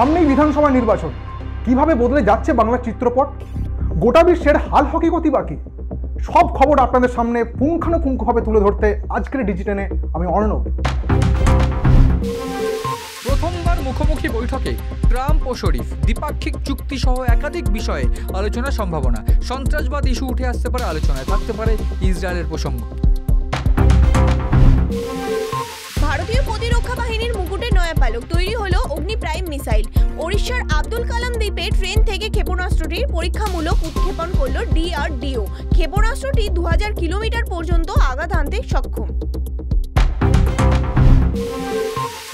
সামনেই বিধানসভা নির্বাচন, কিভাবে বদলে যাচ্ছে বাংলার চিত্রপট, গোটা বিশ্বের হাল হকিকতি বাকি সব খবর আপনাদের সামনে পুঙ্খানুপুঙ্খভাবে তুলে ধরতে আজকের ডিজিটেনে আমি অর্ণব। প্রথমবার মুখোমুখি বৈঠকে ট্রাম্প ও শরীফ, দ্বিপাক্ষিক চুক্তি সহ একাধিক বিষয়ে আলোচনার সম্ভাবনা। সন্ত্রাসবাদ ইস্যু উঠে আসতে পারে আলোচনায়, থাকতে পারে ইসরায়েলের প্রসঙ্গ। ভারতীয় প্রতিরক্ষা বাহিনীর মুকুটে নয়া পালক তৈরি হলো অগ্নি প্রাইম মিসাইল। ওড়িশার আব্দুল কালাম দ্বীপে ট্রেন থেকে ক্ষেপণাস্ত্রটির পরীক্ষামূলক উৎক্ষেপণ করল DRDO। ক্ষেপণাস্ত্রটি 2000 কিলোমিটার পর্যন্ত আঘাত হানতে সক্ষম।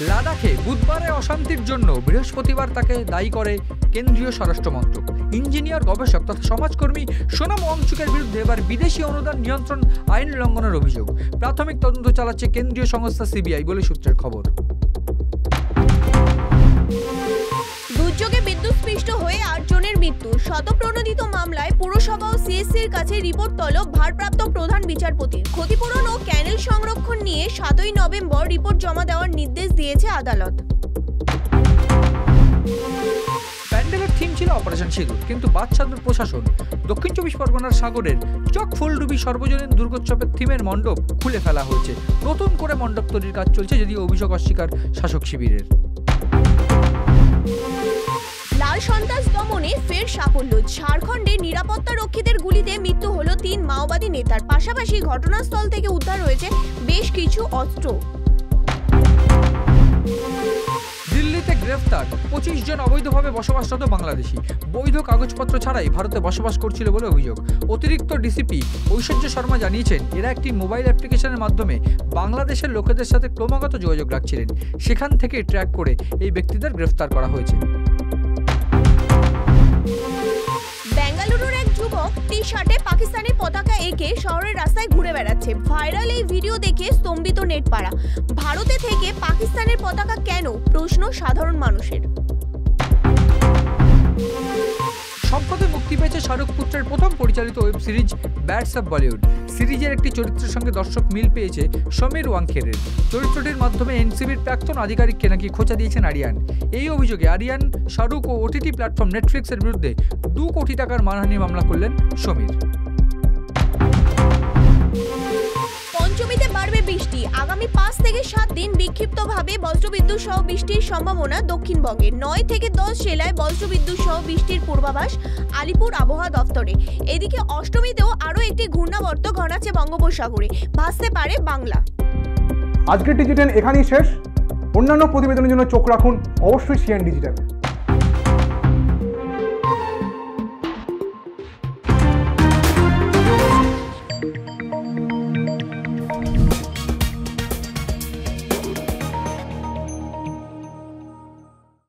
লাদাখে বুধবারে অশান্তির জন্য বৃহস্পতিবার তাকে দায়ী করে কেন্দ্রীয় স্বরাষ্ট্র মন্ত্রক। ইঞ্জিনিয়ার, গবেষক তথা সমাজকর্মী সোনাম ওয়াংচুকের বিরুদ্ধে এবার বিদেশি অনুদান নিয়ন্ত্রণ আইন লঙ্ঘনের অভিযোগ। প্রাথমিক তদন্ত চালাচ্ছে কেন্দ্রীয় সংস্থা CBI বলে সূত্রের খবর। দুর্যোগে বিদ্যুৎস্পৃষ্ট হয়ে 8 জনের মৃত্যু। শতপ্রণোদিত মামলায় পুরসভা ও CSCর কাছে রিপোর্ট তলব ভারপ্রাপ্ত প্রধান বিচারপতির। ক্ষতিপূরণ ও ক্যানেল সংরক্ষণ নিয়ে 7ই নভেম্বর রিপোর্ট জমা দেওয়ার নির্দেশ দিয়েছে আদালত। প্যান্ডেলের থিম ছিল অপারেশন সিঁদুর, কিন্তু বাদশাহ প্রশাসন দক্ষিণ 24 পরগনার সাগরের চক ফুলডুবি সর্বজনীন দুর্গোৎসবের থিমের মণ্ডপ খুলে ফেলা হয়েছে। নতুন করে মণ্ডপ তৈরির কাজ চলছে, যদিও অভিযোগ অস্বীকার শাসক শিবিরের। লাল সন্ত্রাস দমনে ফের সাফল্য। ঝাড়খণ্ডে নিরাপত্তা রক্ষীদের গুলিতে মৃত্যু হলো 3 মাওবাদী নেতার। পাশাপাশি ঘটনাস্থল থেকে উদ্ধার হয়েছে বেশ কিছু অস্ত্র। দিল্লিতে গ্রেফতার 25 জন অবৈধভাবে বসবাসরত বাংলাদেশি। বৈধ কাগজপত্র ছাড়াই ভারতে বসবাস করছিল বলে অভিযোগ। অতিরিক্ত ডিসিপি ঐশ্বর্য শর্মা জানিয়েছেন, এরা একটি মোবাইল অ্যাপ্লিকেশনের মাধ্যমে বাংলাদেশের লোকেদের সাথে ক্রমাগত যোগাযোগ রাখছিলেন। সেখান থেকে ট্র্যাক করে এই ব্যক্তিদের গ্রেফতার করা হয়েছে। বেঙ্গালুরুর এক যুবক টি-শার্টে পাকিস্তানের পতাকা এঁকে শহরের রাস্তায় ঘুরে বেড়াচ্ছে। ভাইরাল এই ভিডিও দেখে স্তম্ভিত নেটপাড়া। ভারতে থেকে পাকিস্তানের পতাকা কেন, প্রশ্ন সাধারণ মানুষের। সম্প্রতি মুক্তি পেয়েছে শাহরুখ পুত্রের প্রথম পরিচালিত ওয়েব সিরিজ ব্যাডস অফ বলিউড। সিরিজের একটি চরিত্রের সঙ্গে দর্শক মিল পেয়েছে সমীর ওয়াংখেরের। চরিত্রটির মাধ্যমে এনসিবির প্রাক্তন আধিকারিককে নাকি খোঁচা দিয়েছেন আরিয়ান। এই অভিযোগে আরিয়ান, শাহরুখ ও OTT প্ল্যাটফর্ম নেটফ্লিক্সের বিরুদ্ধে 2 কোটি টাকার মানহানি মামলা করলেন সমীর। পঞ্চমীতে বাড়বে বৃষ্টি। আগামী 5 থেকে 7 দিন বিক্ষিপ্তভাবে বজ্রবিদ্যুৎ সহ বৃষ্টির সম্ভাবনা দক্ষিণবঙ্গে। 9 থেকে 10 জেলায় বজ্রবিদ্যুৎ সহ বৃষ্টির পূর্বাভাস আলিপুর আবহাওয়া দফতরে। এদিকে অষ্টমীতেও আরও একটি ঘূর্ণাবর্ত ঘনাচ্ছে বঙ্গোপসাগরে। ভাসতে পারে বাংলা। আজকের ডিজিটেন এখানেই শেষ। অন্যান্য প্রতিবেদনের জন্য চোখ রাখুন অবশ্যই CN ডিজিটাল।